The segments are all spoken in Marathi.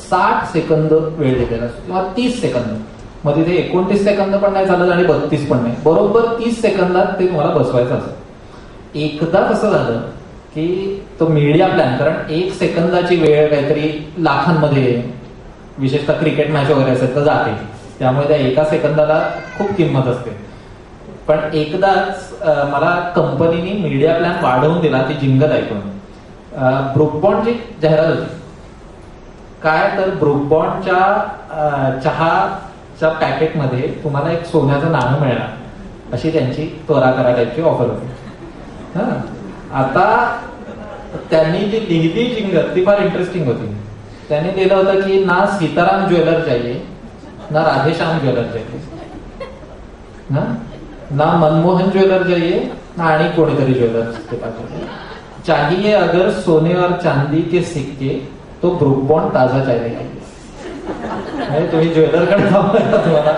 60 सेकंद वेळ दिलेला असतो किंवा 30 सेकंद. मग तिथे 29 सेकंद पण नाही चालत आणि 32 पण नाही, बरोबर 30 सेकंदात ते तुम्हाला बसवायचं असतं. एकदा कसं झालं की तो मीडिया प्लॅन, कारण 1 सेकंदाची वेळ काहीतरी लाखांमध्ये, विशेषतः क्रिकेट मॅच वगैरे असेल तर जाते, त्यामुळे त्या 1 सेकंदाला खूप किंमत असते. पण एकदाच मला कंपनीने मीडिया प्लॅन वाढवून दिला ती जिंगल ऐकून. ब्रुकबॉन्डची जाहिरात होती. काय तर ब्रुकबॉन्डच्या चहाच्या पॅकेटमध्ये तुम्हाला एक सोन्याचं नाणं मिळणार अशी त्यांची त्वरा करा टाईपची ऑफर होती. आता त्यांनी जी लिहिली जिंगल ती फार इंटरेस्टिंग होती. त्यांनी लिहिलं होतं की ना सीताराम ज्वेलर चाहिए, ना राधेश्याम ज्वेलर चाहिए, ना मनमोहन ज्वेलर चाहिए, ना आणि कोणीतरी ज्वेलर ते पाहिजे. चाहिए अगर सोने और चांदी के सिक्के तो ब्रुकबॉन्ड ताजा चाहिए. तुम्ही ज्वेलरकडे जाऊ तुम्हाला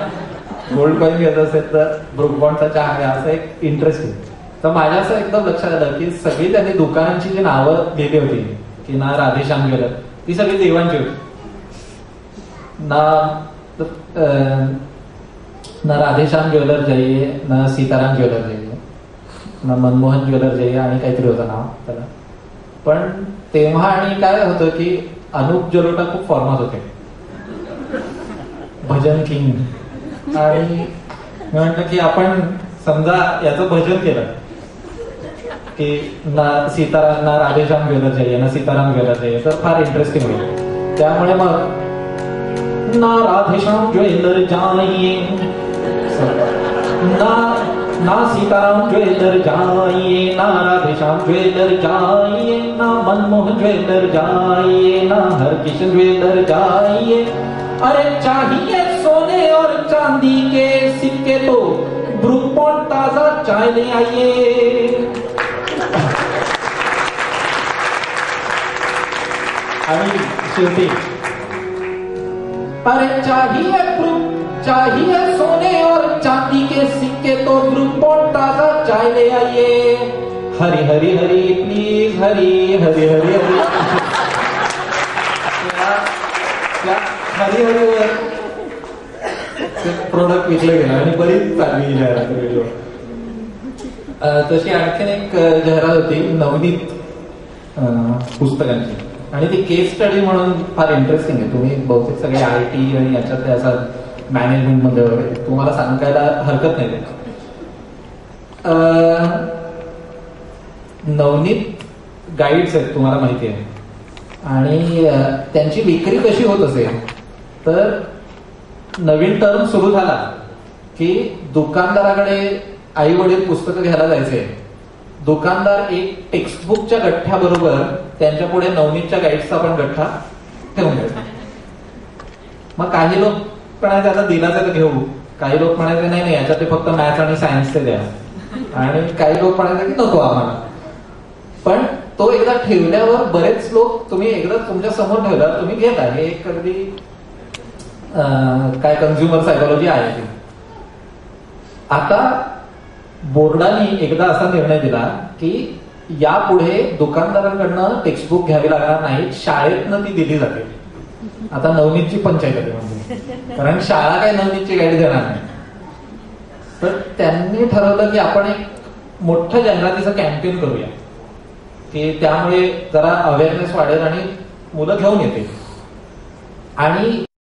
गोल्ड कॉईन घ्यायचं असेल तर ब्रुकबॉन्डचा चहा घ्या, असं एक इंटरेस्टिंग. तर माझ्या असं एकदम लक्षात आलं की सगळी त्यांनी दुकानांची जी नावं लिहिली होती की ना राधेश्याम ज्वेलर, ती सगळी देवांची होती. ना राधेश्याम ज्वेलर जाइए, ना सीताराम ज्वेलर जाइए, ना मनमोहन ज्वेलर जाइए आणि काहीतरी होतं नाव त्याला. पण तेव्हा आणि काय होतं की अनुप जलोटा खूप फॉर्मात होते, भजन किंग. आणि मी म्हटलं की आपण समजा याचं भजन केलं की ना सीताराम, ना राधेश्याम ज्वेलर जाइए, ना सीताराम ज्वेलर जाइए, तर फार इंटरेस्टिंग होईल. त्यामुळे मग ना राधेश्याम ज्वेलर जाइए, ना सीताराम ज्वेलर जाइए, ना राधेश्याम ज्वेलर जाइए, ना मनमोहन ज्वेलर जाइए, ना हरकिशन ज्वेलर जाइए, अरे चाहिए सोने और चांदी के सिक्के तो ब्रुकबॉन्ड ताजा चाय ले आइए. आणि शेवटी अरे चाहिए सोने और चांदी के सिक्के तो ब्रुकबॉन्ड ताजा चाय ले आइए. हरी हरी हरी प्लीज, हरी हरी हरी हरी. हरी हरी प्रोडक्ट विकलं गेलं आणि बरीच चालली जाहिरात व्हिडिओ. तशी आणखीन एक जाहिरात होती नवनीत पुस्तकांची, आणि ती केस स्टडी म्हणून फार इंटरेस्टिंग आहे. तुम्ही बहुतेक सगळे IT आणि याच्यातले असं मॅनेजमेंटमध्ये वगैरे, तुम्हाला सांगायला हरकत नाही. नवनीत गाईड्स आहेत तुम्हाला माहिती आहे, आणि त्यांची विक्री कशी होत असेल तर नवीन टर्म सुरू झाला की दुकानदाराकडे आई वडील पुस्तकं घ्यायला जायचे. दुकानदार एक टेक्स्टबुकच्या गठ्ठ्याबरोबर त्यांच्या पुढे नवनीतच्या गाईड्सचा पण गठ्ठा ठेवून द्यायचा. मग काही लोक म्हणायचे आता दिलाच तर घेऊ, काही लोक म्हणायचे नाही नाही याच्यात फक्त मॅथ्स आणि सायन्सचे द्या, आणि काही लोक म्हणायचे की नको आम्हाला. पण तो एकदा ठेवल्यावर बरेच लोक, तुम्ही एकदा तुमच्या समोर ठेवल्यावर तुम्ही घेता. हे एक अगदी काय कन्झ्युमर सायकोलॉजी आहे ती. आता बोर्डाने एकदा असा निर्णय दिला की यापुढे दुकानदारांकडनं टेक्स्टबुक घ्यावी लागणार नाही, शाळेतनं ती दिली जाते. आता नवनीतची पंचायत आली म्हणजे, कारण शाळा काय नवनीतची गाईड देणार नाही. तर त्यांनी ठरवलं की आपण एक मोठं जाहिरातीचं कॅम्पेन करूया की त्यामुळे जरा अवेअरनेस वाढेल आणि मुलं घेऊन येतील. आणि